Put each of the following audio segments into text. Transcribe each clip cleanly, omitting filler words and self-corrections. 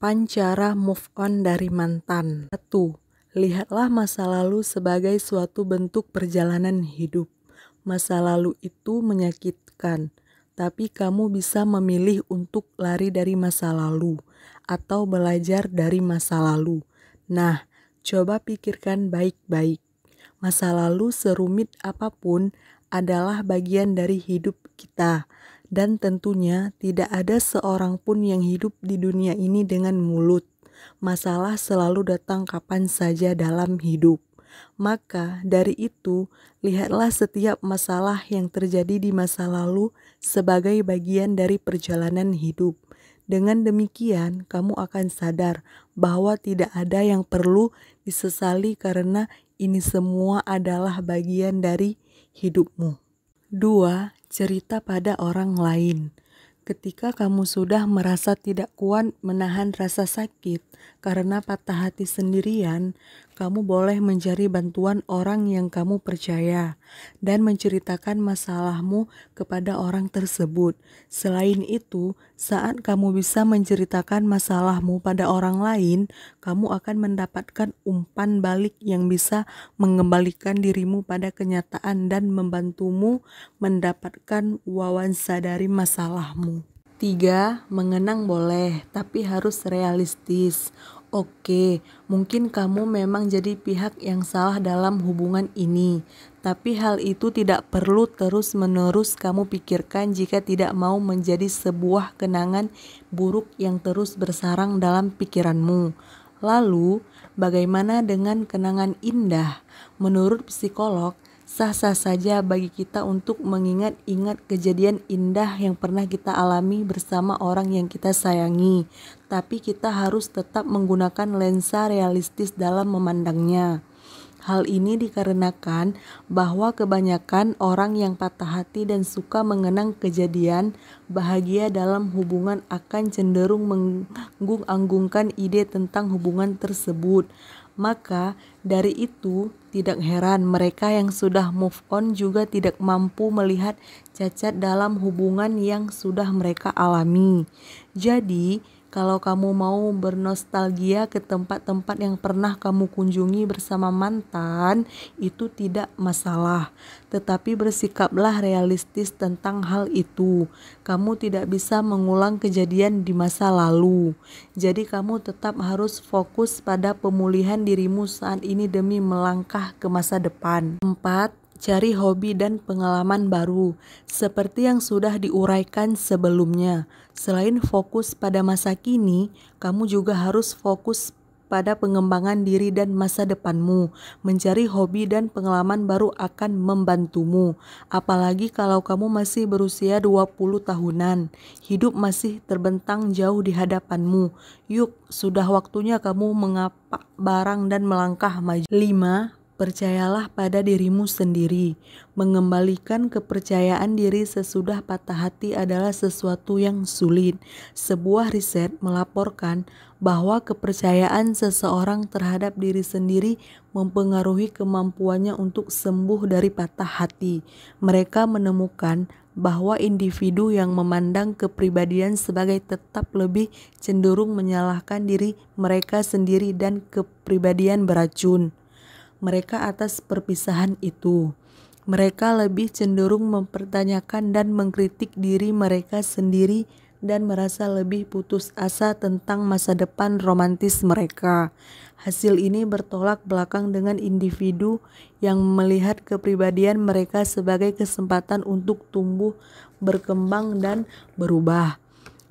8 cara move on dari mantan. 1. Lihatlah masa lalu sebagai suatu bentuk perjalanan hidup. Masa lalu itu menyakitkan, tapi kamu bisa memilih untuk lari dari masa lalu atau belajar dari masa lalu. Nah, coba pikirkan baik-baik. Masa lalu serumit apapun adalah bagian dari hidup kita. Dan tentunya tidak ada seorang pun yang hidup di dunia ini dengan mulut. Masalah selalu datang kapan saja dalam hidup. Maka dari itu, lihatlah setiap masalah yang terjadi di masa lalu sebagai bagian dari perjalanan hidup. Dengan demikian, kamu akan sadar bahwa tidak ada yang perlu disesali karena ini semua adalah bagian dari hidupmu. 2. Cerita pada orang lain. Ketika kamu sudah merasa tidak kuat menahan rasa sakit karena patah hati sendirian, kamu boleh mencari bantuan orang yang kamu percaya dan menceritakan masalahmu kepada orang tersebut. Selain itu, saat kamu bisa menceritakan masalahmu pada orang lain, kamu akan mendapatkan umpan balik yang bisa mengembalikan dirimu pada kenyataan dan membantumu mendapatkan wawasan dari masalahmu. 3. Mengenang boleh, tapi harus realistis. Oke, mungkin kamu memang jadi pihak yang salah dalam hubungan ini, tapi hal itu tidak perlu terus-menerus kamu pikirkan jika tidak mau menjadi sebuah kenangan buruk yang terus bersarang dalam pikiranmu. Lalu, bagaimana dengan kenangan indah? Menurut psikolog, sah-sah saja bagi kita untuk mengingat-ingat kejadian indah yang pernah kita alami bersama orang yang kita sayangi. Tapi kita harus tetap menggunakan lensa realistis dalam memandangnya. Hal ini dikarenakan bahwa kebanyakan orang yang patah hati dan suka mengenang kejadian bahagia dalam hubungan akan cenderung menganggung-anggungkan ide tentang hubungan tersebut. Maka dari itu tidak heran mereka yang sudah move on juga tidak mampu melihat cacat dalam hubungan yang sudah mereka alami. Jadi, kalau kamu mau bernostalgia ke tempat-tempat yang pernah kamu kunjungi bersama mantan, itu tidak masalah. Tetapi bersikaplah realistis tentang hal itu. Kamu tidak bisa mengulang kejadian di masa lalu. Jadi kamu tetap harus fokus pada pemulihan dirimu saat ini demi melangkah ke masa depan. 4. Cari hobi dan pengalaman baru. Seperti yang sudah diuraikan sebelumnya, selain fokus pada masa kini, kamu juga harus fokus pada pengembangan diri dan masa depanmu. Mencari hobi dan pengalaman baru akan membantumu. Apalagi kalau kamu masih berusia 20 tahunan. Hidup masih terbentang jauh di hadapanmu. Yuk, sudah waktunya kamu mengapak barang dan melangkah maju. 5. Percayalah pada dirimu sendiri. Mengembalikan kepercayaan diri sesudah patah hati adalah sesuatu yang sulit. Sebuah riset melaporkan bahwa kepercayaan seseorang terhadap diri sendiri mempengaruhi kemampuannya untuk sembuh dari patah hati. Mereka menemukan bahwa individu yang memandang kepribadian sebagai tetap lebih cenderung menyalahkan diri mereka sendiri dan kepribadian beracun mereka atas perpisahan itu. Mereka lebih cenderung mempertanyakan dan mengkritik diri mereka sendiri dan merasa lebih putus asa tentang masa depan romantis mereka. Hasil ini bertolak belakang dengan individu yang melihat kepribadian mereka sebagai kesempatan untuk tumbuh, berkembang, dan berubah.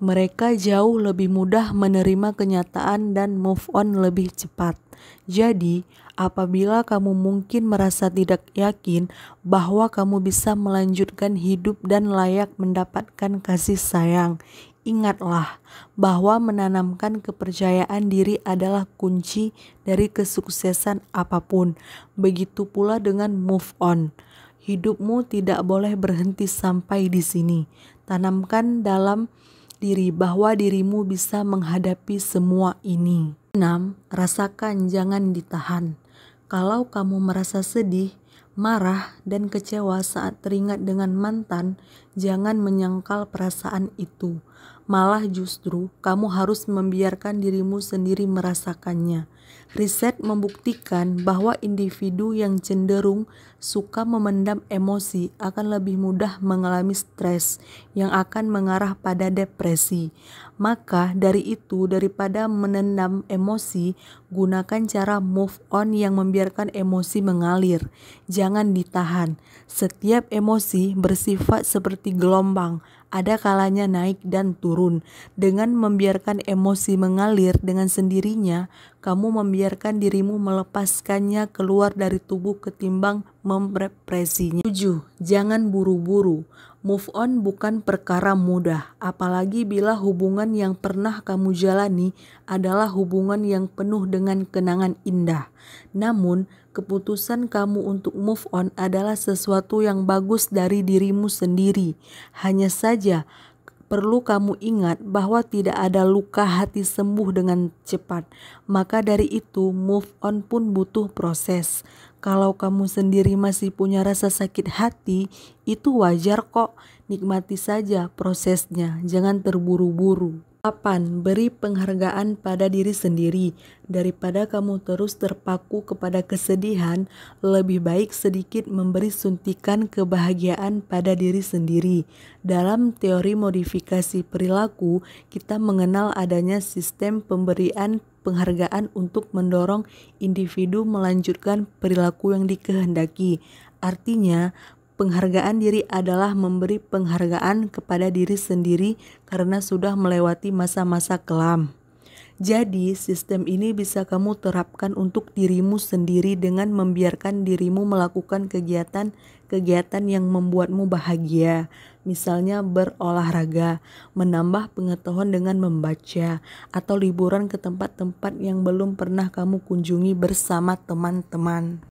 Mereka jauh lebih mudah menerima kenyataan dan move on lebih cepat. Jadi, apabila kamu mungkin merasa tidak yakin bahwa kamu bisa melanjutkan hidup dan layak mendapatkan kasih sayang, ingatlah bahwa menanamkan kepercayaan diri adalah kunci dari kesuksesan apapun. Begitu pula dengan move on. Hidupmu tidak boleh berhenti sampai di sini. Tanamkan dalam diri bahwa dirimu bisa menghadapi semua ini. 6. Rasakan, jangan ditahan. Kalau kamu merasa sedih, marah, dan kecewa saat teringat dengan mantan, jangan menyangkal perasaan itu. malah justru kamu harus membiarkan dirimu sendiri merasakannya. Riset membuktikan bahwa individu yang cenderung suka memendam emosi akan lebih mudah mengalami stres yang akan mengarah pada depresi. Maka dari itu, daripada menendam emosi, gunakan cara move on yang membiarkan emosi mengalir. Jangan ditahan. Setiap emosi bersifat seperti gelombang, ada kalanya naik dan turun. Dengan membiarkan emosi mengalir dengan sendirinya, kamu membiarkan dirimu melepaskannya keluar dari tubuh ketimbang merepresinya. 7. Jangan buru-buru. Move on bukan perkara mudah, apalagi bila hubungan yang pernah kamu jalani adalah hubungan yang penuh dengan kenangan indah. Namun, keputusan kamu untuk move on adalah sesuatu yang bagus dari dirimu sendiri. Hanya saja, perlu kamu ingat bahwa tidak ada luka hati sembuh dengan cepat. Maka dari itu, move on pun butuh proses. Kalau kamu sendiri masih punya rasa sakit hati, itu wajar kok. Nikmati saja prosesnya, jangan terburu-buru. 8. Beri penghargaan pada diri sendiri. Daripada kamu terus terpaku kepada kesedihan, lebih baik sedikit memberi suntikan kebahagiaan pada diri sendiri. Dalam teori modifikasi perilaku, kita mengenal adanya sistem pemberian penghargaan untuk mendorong individu melanjutkan perilaku yang dikehendaki. Artinya, penghargaan diri adalah memberi penghargaan kepada diri sendiri karena sudah melewati masa-masa kelam. Jadi, sistem ini bisa kamu terapkan untuk dirimu sendiri dengan membiarkan dirimu melakukan kegiatan yang membuatmu bahagia. Misalnya berolahraga, menambah pengetahuan dengan membaca, atau liburan ke tempat-tempat yang belum pernah kamu kunjungi bersama teman-teman.